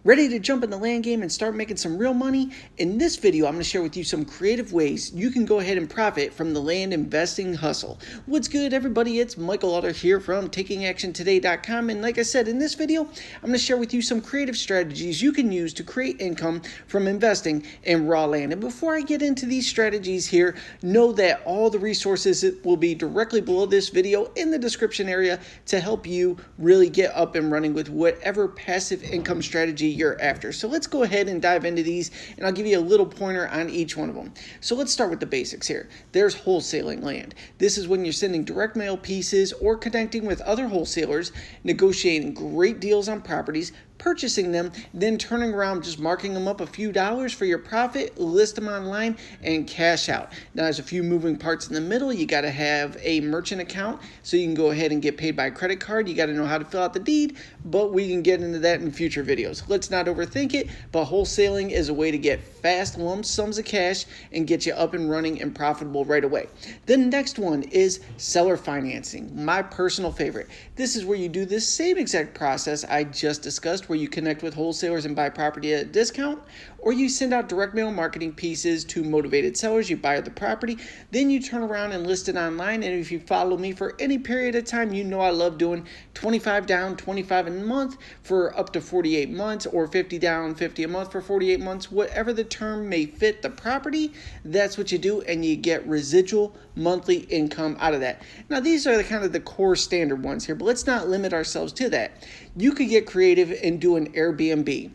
Ready to jump in the land game and start making some real money? In this video, I'm going to share with you some creative ways you can go ahead and profit from the land investing hustle. What's good, everybody? It's Michael Utter here from takingactiontoday.com, and like I said, in this video, I'm going to share with you some creative strategies you can use to create income from investing in raw land. And before I get into these strategies here, know that all the resources will be directly below this video in the description area to help you really get up and running with whatever passive income strategy you're after. So let's go ahead and dive into these, and I'll give you a little pointer on each one of them. So let's start with the basics here. There's wholesaling land. This is when you're sending direct mail pieces or connecting with other wholesalers, negotiating great deals on properties, purchasing them, then turning around, just marking them up a few dollars for your profit, list them online, and cash out. Now, there's a few moving parts in the middle. You got to have a merchant account so you can go ahead and get paid by credit card. You got to know how to fill out the deed, but we can get into that in future videos. Let's not overthink it, but wholesaling is a way to get fast lump sums of cash and get you up and running and profitable right away. The next one is seller financing, my personal favorite. This is where you do this same exact process I just discussed, where you connect with wholesalers and buy property at a discount, or you send out direct mail marketing pieces to motivated sellers. You buy the property, then you turn around and list it online. And if you follow me for any period of time, you know I love doing 25 down, 25 a month for up to 48 months, or 50 down, 50 a month for 48 months. Whatever the term may fit the property, that's what you do, and you get residual monthly income out of that. Now, these are the core standard ones here, but let's not limit ourselves to that. You could get creative and do an Airbnb.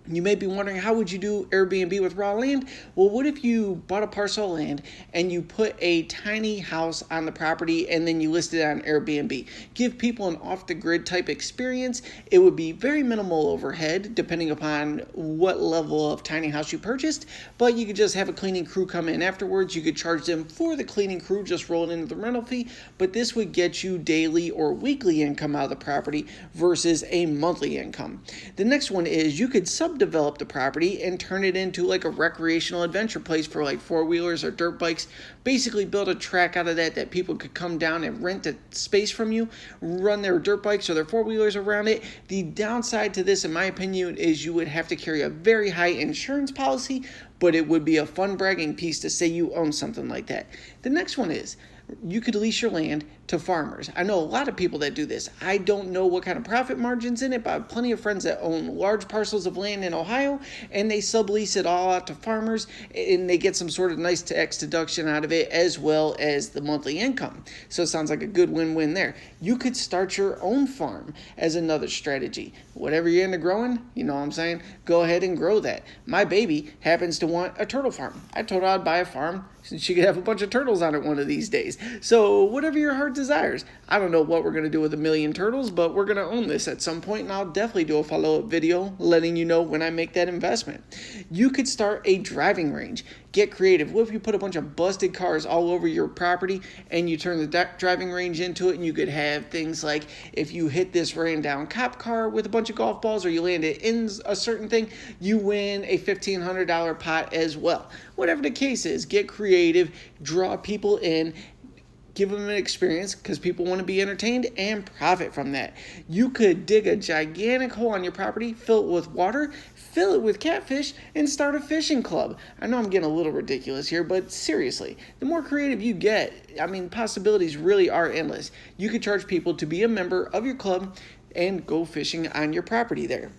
You may be wondering, how would you do Airbnb with raw land? Well, what if you bought a parcel of land and you put a tiny house on the property and then you list it on Airbnb? Give people an off-the-grid type experience. It would be very minimal overhead depending upon what level of tiny house you purchased, but you could just have a cleaning crew come in afterwards. You could charge them for the cleaning crew, just roll it into the rental fee, but this would get you daily or weekly income out of the property versus a monthly income. The next one is you could subdevelop the property and turn it into like a recreational adventure place for like four-wheelers or dirt bikes. Basically build a track out of that people could come down and rent a space from you, run their dirt bikes or their four-wheelers around it. The downside to this, in my opinion, is you would have to carry a very high insurance policy, but it would be a fun bragging piece to say you own something like that. The next one is you could lease your land to farmers. I know a lot of people that do this. I don't know what kind of profit margins in it, but I have plenty of friends that own large parcels of land in Ohio, and they sublease it all out to farmers, and they get some sort of nice tax deduction out of it as well as the monthly income. So it sounds like a good win-win there. You could start your own farm as another strategy. Whatever you're into growing, you know what I'm saying, go ahead and grow that. My baby happens to want a turtle farm. I told her I'd buy a farm so she could have a bunch of turtles on it one of these days. So whatever your heart desires. I don't know what we're going to do with 1,000,000 turtles, but we're going to own this at some point, and I'll definitely do a follow-up video letting you know when I make that investment. You could start a driving range. Get creative. What if you put a bunch of busted cars all over your property and you turn the driving range into it, and you could have things like, if you hit this ran down cop car with a bunch of golf balls, or you land it in a certain thing, you win a $1,500 pot as well. Whatever the case is, get creative, draw people in, give them an experience because people want to be entertained, and profit from that. You could dig a gigantic hole on your property, fill it with water, fill it with catfish, and start a fishing club. I know I'm getting a little ridiculous here, but seriously, the more creative you get, possibilities really are endless. You could charge people to be a member of your club and go fishing on your property there.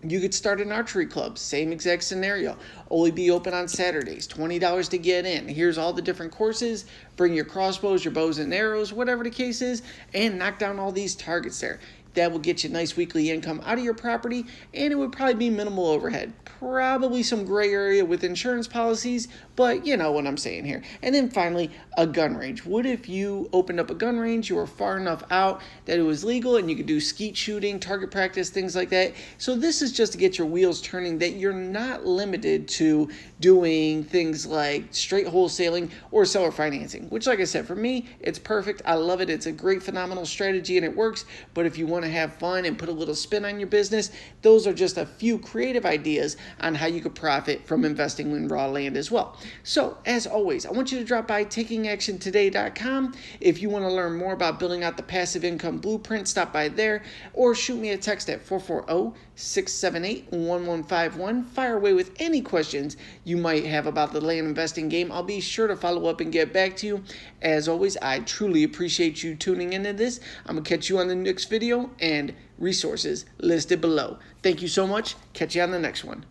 You could start an archery club, same exact scenario. Only be open on Saturdays, $20 to get in. Here's all the different courses. Bring your crossbows, your bows and arrows, whatever the case is, and knock down all these targets there. That will get you nice weekly income out of your property, and it would probably be minimal overhead. Probably some gray area with insurance policies, but you know what I'm saying here. And then finally, a gun range. What if you opened up a gun range, you were far enough out that it was legal and you could do skeet shooting, target practice, things like that. So this is just to get your wheels turning, that you're not limited to doing things like straight wholesaling or seller financing, which, like I said, for me, it's perfect. I love it. It's a great, phenomenal strategy and it works. But if you want to have fun and put a little spin on your business, those are just a few creative ideas on how you could profit from investing in raw land as well. So as always, I want you to drop by takingactiontoday.com. If you want to learn more about building out the passive income blueprint, stop by there or shoot me a text at 440 888-678-1151. Fire away with any questions you might have about the land investing game. I'll be sure to follow up and get back to you. As always, I truly appreciate you tuning into this. I'm going to catch you on the next video, and resources listed below. Thank you so much. Catch you on the next one.